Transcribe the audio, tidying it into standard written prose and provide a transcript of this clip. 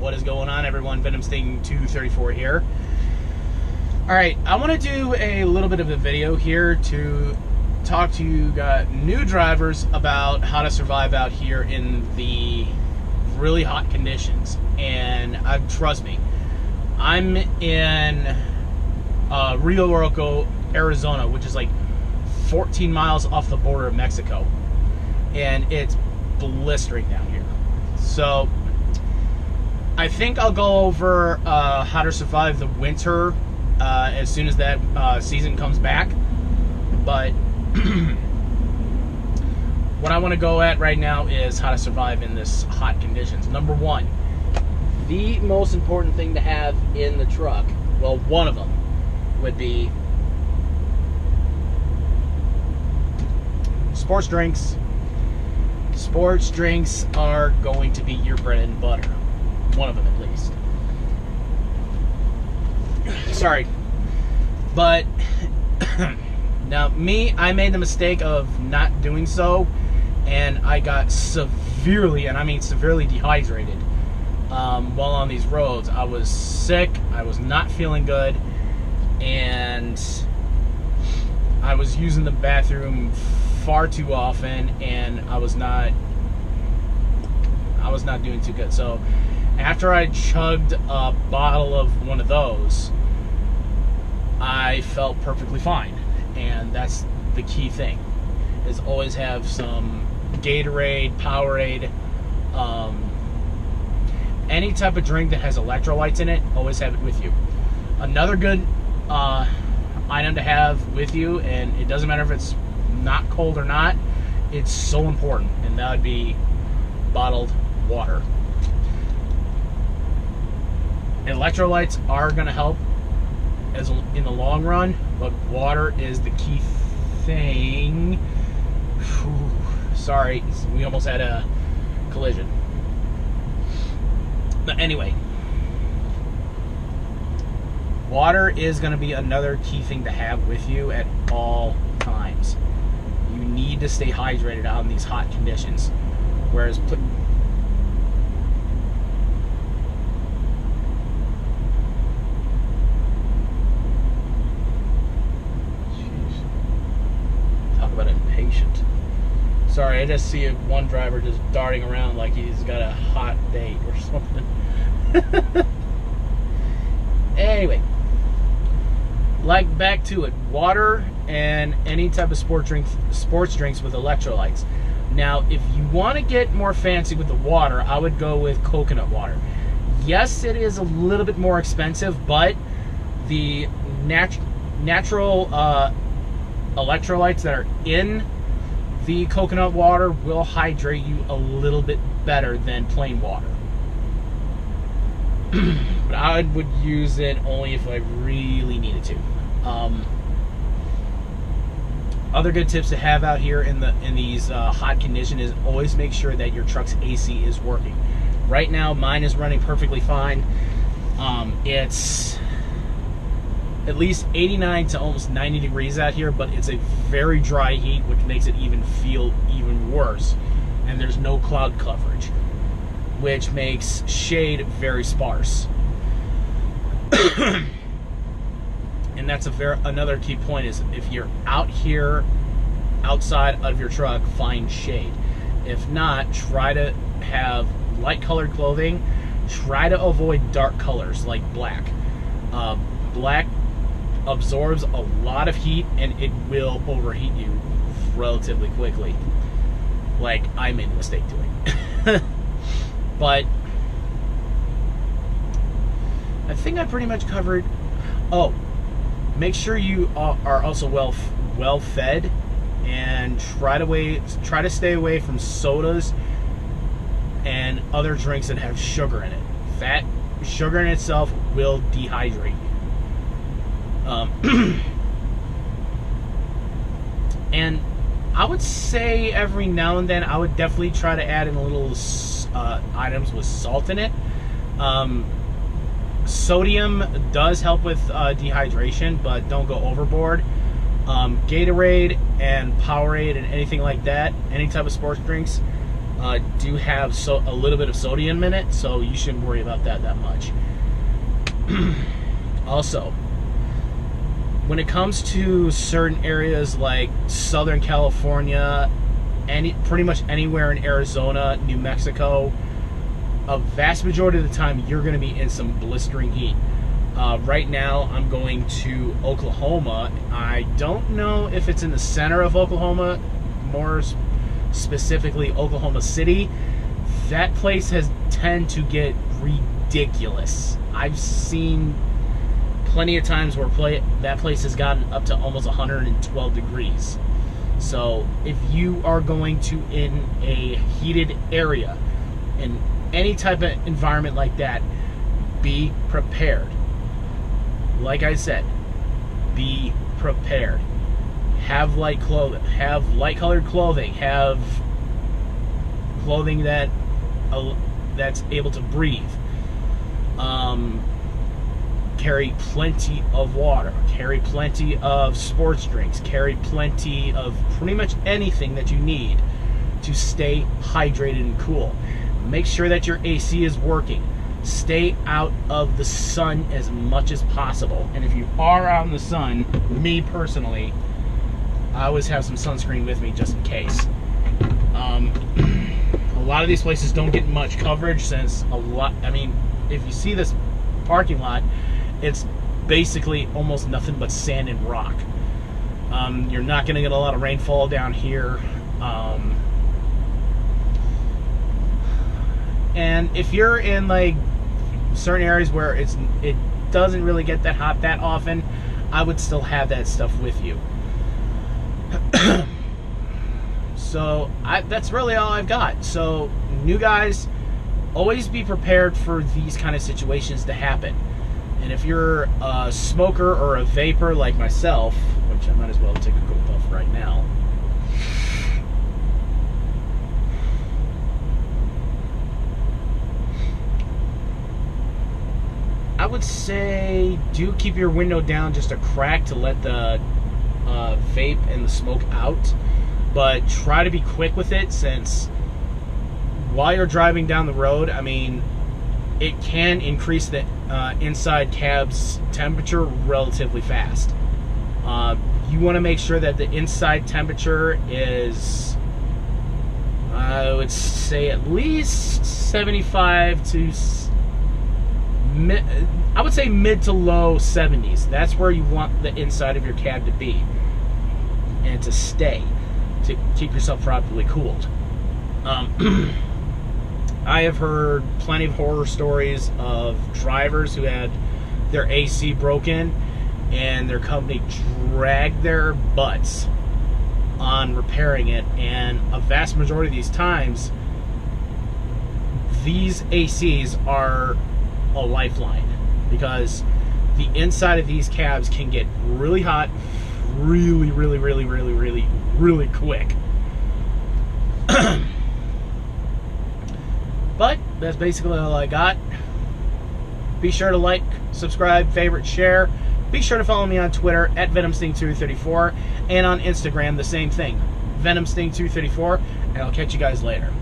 What is going on, everyone? Venom Sting 234 here. Alright, I want to do a little bit of a video here to talk to you new drivers about how to survive out here in the really hot conditions. And trust me, I'm in Rio Roco, Arizona, which is like 14 miles off the border of Mexico. And it's blistering down here. So I think I'll go over how to survive the winter as soon as that season comes back. But what I want to go at right now is how to survive in this hot conditions. Number one, the most important thing to have in the truck, well, one of them would be sports drinks. Sports drinks are going to be your bread and butter. One of them at least. Sorry. But now I made the mistake of not doing so, and I got severely, and I mean severely, dehydrated while on these roads. I was sick, I was not feeling good, and I was using the bathroom far too often, and I was not doing too good. So after I chugged a bottle of one of those, I felt perfectly fine. And that's the key thing, is always have some Gatorade, Powerade, any type of drink that has electrolytes in it, always have it with you. Another good item to have with you, and it doesn't matter if it's not cold or not, it's so important, and that would be bottled water. Electrolytes are going to help in the long run, but water is the key thing. Whew, sorry, we almost had a collision. But anyway, water is going to be another key thing to have with you at all times. You need to stay hydrated out in these hot conditions. Whereas talk about impatient. Sorry, I just see one driver just darting around like he's got a hot date or something. Anyway, like, back to it. Water and any type of sports drinks with electrolytes. Now, if you want to get more fancy with the water, I would go with coconut water. Yes, it is a little bit more expensive, but the natural electrolytes that are in the coconut water will hydrate you a little bit better than plain water. But I would use it only if I really needed to. Other good tips to have out here in these hot conditions is always make sure that your truck's AC is working. Right now, mine is running perfectly fine. It's at least 89 to almost 90 degrees out here, but it's a very dry heat, which makes it feel even worse. And there's no cloud coverage, which makes shade very sparse. And that's another key point, is if you're out here outside of your truck, find shade. If not, try to have light colored clothing. Try to avoid dark colors like black. Black absorbs a lot of heat, and it will overheat you relatively quickly, like I made a mistake doing. But I think I pretty much covered. Oh, make sure you are also well fed, and try to stay away from sodas and other drinks that have sugar in it. Sugar in itself will dehydrate you. And I would say every now and then I would definitely try to add in a little items with salt in it. Sodium does help with dehydration, but don't go overboard. Gatorade and Powerade and anything like that, any type of sports drinks, do have a little bit of sodium in it, so you shouldn't worry about that much. Also, when it comes to certain areas like Southern California, pretty much anywhere in Arizona, New Mexico, a vast majority of the time you're going to be in some blistering heat. Right now I'm going to Oklahoma. I don't know if it's in the center of Oklahoma, more specifically Oklahoma City. That place has tend to get ridiculous. I've seen plenty of times where that place has gotten up to almost 112 degrees. So if you are going to in a heated area, in any type of environment like that, be prepared. Like I said, be prepared. Have light clothing. Have light-colored clothing. Have clothing that's able to breathe. Carry plenty of water. Carry plenty of sports drinks. Carry plenty of pretty much anything that you need to stay hydrated and cool. Make sure that your AC is working. Stay out of the sun as much as possible. And if you are out in the sun, me personally, I always have some sunscreen with me just in case. A lot of these places don't get much coverage since if you see this parking lot, it's basically almost nothing but sand and rock. You're not going to get a lot of rainfall down here. And if you're in like certain areas where it doesn't really get that hot that often, I would still have that stuff with you. So that's really all I've got. So new guys, always be prepared for these kind of situations to happen. And if you're a smoker or a vapor like myself, which I might as well take a quick puff right now. I would say do keep your window down just a crack to let the vape and the smoke out, but try to be quick with it, since while you're driving down the road, it can increase the inside cab's temperature relatively fast. You want to make sure that the inside temperature is, I would say, at least 75 to mid to low 70s. That's where you want the inside of your cab to be and to stay, to keep yourself properly cooled. I have heard plenty of horror stories of drivers who had their AC broken and their company dragged their butts on repairing it, and a vast majority of these times these ACs are a lifeline, because the inside of these cabs can get really hot really quick. But that's basically all I got. Be sure to like, subscribe, favorite, share. Be sure to follow me on Twitter at VenomSting234, and on Instagram the same thing, VenomSting234, and I'll catch you guys later.